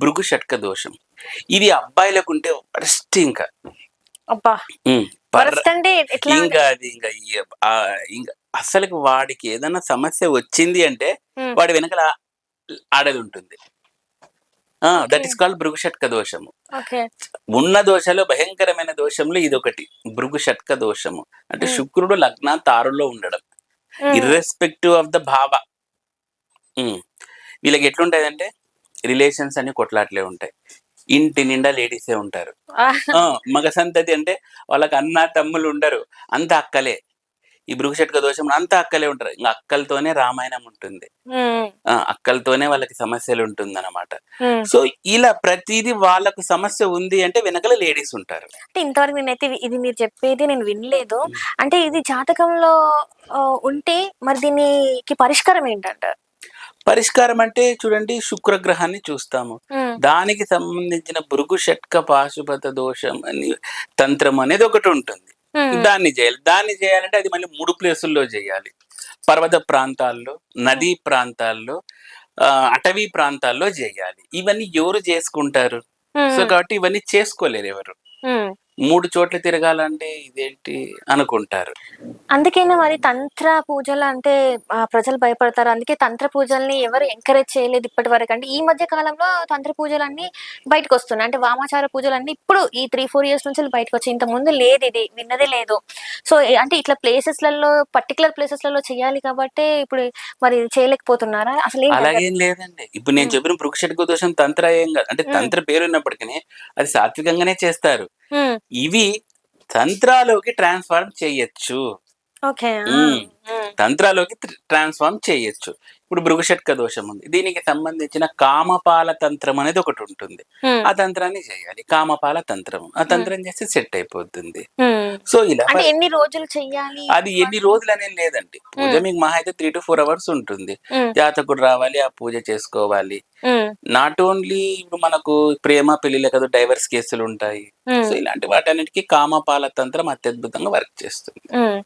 భృగు షట్క దోషం. ఇది అబ్బాయిలకు ఉంటే వరస్ట్ ఇంకా. అబ్బా! హ్మ్. పర్ర వరస్ట్ అంటే ఎట్లా? ఇంకా అది ఇంకా ఇంక అస్సలకి వాడికి ఏదన్నా సమస్య వచ్చింది అంటే హ్మ్. వాడి వెనకాల ఆడదుంటుంది. Okay. That is called Bhrigu షట్క దోషము. ఓకే. ఉన్న దోషాల్లో భయంకరమైన దోషంలో ఇదొకటి. భృగు షట్క దోషము. అంటే హ్మ్. శుక్రుడు లగ్నాత్ 6లో ఉండడం. హ్మ్. ఇర్రెస్పెక్టివ్ ఆఫ్ ద భావ. హ్మ్. వీళ్ళకి ఎట్లుంటదంటే రిలేషన్స్ అన్ని కొట్లాట్లే ఉంటాయి. ఇంటి నిండా లేడీసే ఉంటారు. ఆ! మగ సంతతి అంటే వాళ్ళకి అన్న, తమ్ముళ్ళు ఉండరు. అంతా అక్కలే. ఈ భృగు షట్క దోషంలో అంతా అక్కలే ఉంటారు. ఇంగ అక్కలతోనే రామాయణం ఉంటుంది. హ్మ్. అక్కలతోనే వాళ్ళకి సమస్యలుంటుందనమాట. హ్మ్. సో, ఇలా ప్రతీదీ వాళ్ళకు సమస్య ఉంది అంటే వెనకాల లేడీస్ ఉంటారు. అంటే ఇంతవరకు నేనైతే ఇది మీరు చెప్పేది నేను వినలేదు. హ్మ్. అంటే ఇది జాతకంలో ఉంటే మరి దీనికి పరిష్కారం ఏంటంటారు? పరిష్కారం అంటే చూడండి శుక్రగ్రహాన్ని చూస్తాము. హ్మ్. దానికి సంబంధించిన భృగు షట్క పాశుపత దోషం అని తంత్రం అనేది ఒకటుంటుంది. హ్మ్. దాన్ని జేయాలి. దాన్ని జేయాలంటే అది మళ్ళీ 3 ప్లేసుల్లో జేయాలి. పర్వత ప్రాంతాల్లో, హ్మ్. నదీ ప్రాంతాల్లో, అటవీ ప్రాంతాల్లో జేయాలి. ఇవన్నీ ఎవరు జేసుకుంటారు? సో, హ్మ్. కాబట్టి ఇవన్నీ చేసుకోలేరెవరు. హ్మ్. 3 చోట్ల తిరగాలంటే ఇదేంటి అనుకుంటారు. అందుకేనా మరి తంత్ర పూజలు అంటే ప్రజలు భయపడతారు. అందుకే తంత్ర పూజల్ని ఎవరు ఎంకరేజ్ చేయలేదు ఇప్పటివరకు. అంటే ఈ మధ్య కాలంలో తంత్ర పూజలన్నీ బయటకొస్తున్నాయి. అంటే వామాచార పూజలన్నీ ఇప్పుడు ఈ 3, 4 ఇయర్స్ నుంచి బయటకొచ్చాయి. ఇంతకుముందు లేదిది. విన్నదే లేదు. సో, అంటే ఇట్లా ప్లేసెస్‌లలో పర్టిక్యులర్ ప్లేసెస్‌లలో చేయాలి కాబట్టే ఇప్పుడు మరి చేయలేకపోతున్నారా? అసలేంటంటారు? అలాగేం లేదండి. ఇప్పుడు నేను హ్మ్. చెప్పిన వృక్షటిక దోషం తంత్ర ఏం గాదు. అంటే హ్మ్. తంత్ర పేరున్నప్పటికిని అది సాత్వికంగానే చేస్తారు. హ్మ్. ఇవి తంత్రాలోకి ట్రాన్స్‌ఫార్మ్ చెయ్యొచ్చు. ఓకే. ఆ! హ్మ్. హ్మ్. తంత్రాలోకి ట్రాన్స్‌ఫార్మ్ చేయొచ్చు. ఇప్పుడు భృగుషట్క దోషం ఉంది. దీనికి సంబంధించిన కామపాల తంత్రం అనేది ఒకటుంటుంది. హ్మ్. ఆ తంత్రాన్ని చేయాలి. కామపాల తంత్రం. ఆ హ్మ్. తంత్రం చేస్తే సెట్ అయిపోతుంది. హ్మ్. సో, ఇలా అంటే ఎన్ని రోజులు చెయ్యాలి అది ఇది ఎన్ని అని? రోజులనేం లేదండి. పూజ హ్మ్. మీకు మహా అయితే 3-4 అవర్స్ ఉంటుంది. హ్మ్. జాతకుడు రావాలి, ఆ పూజ చేసుకోవాలి. హ్మ్. నాట్ ఓన్లీ ఇప్పుడు మనకు ప్రేమ పెళ్లిలే కాదు డైవర్స్ కేసులుంటాయి. సో, హ్మ్. ఇలాంటి వాటన్నిటికి కామపాల తంత్రం అత్యద్భుతంగా వర్క్ చేస్తుంది. హ్మ్.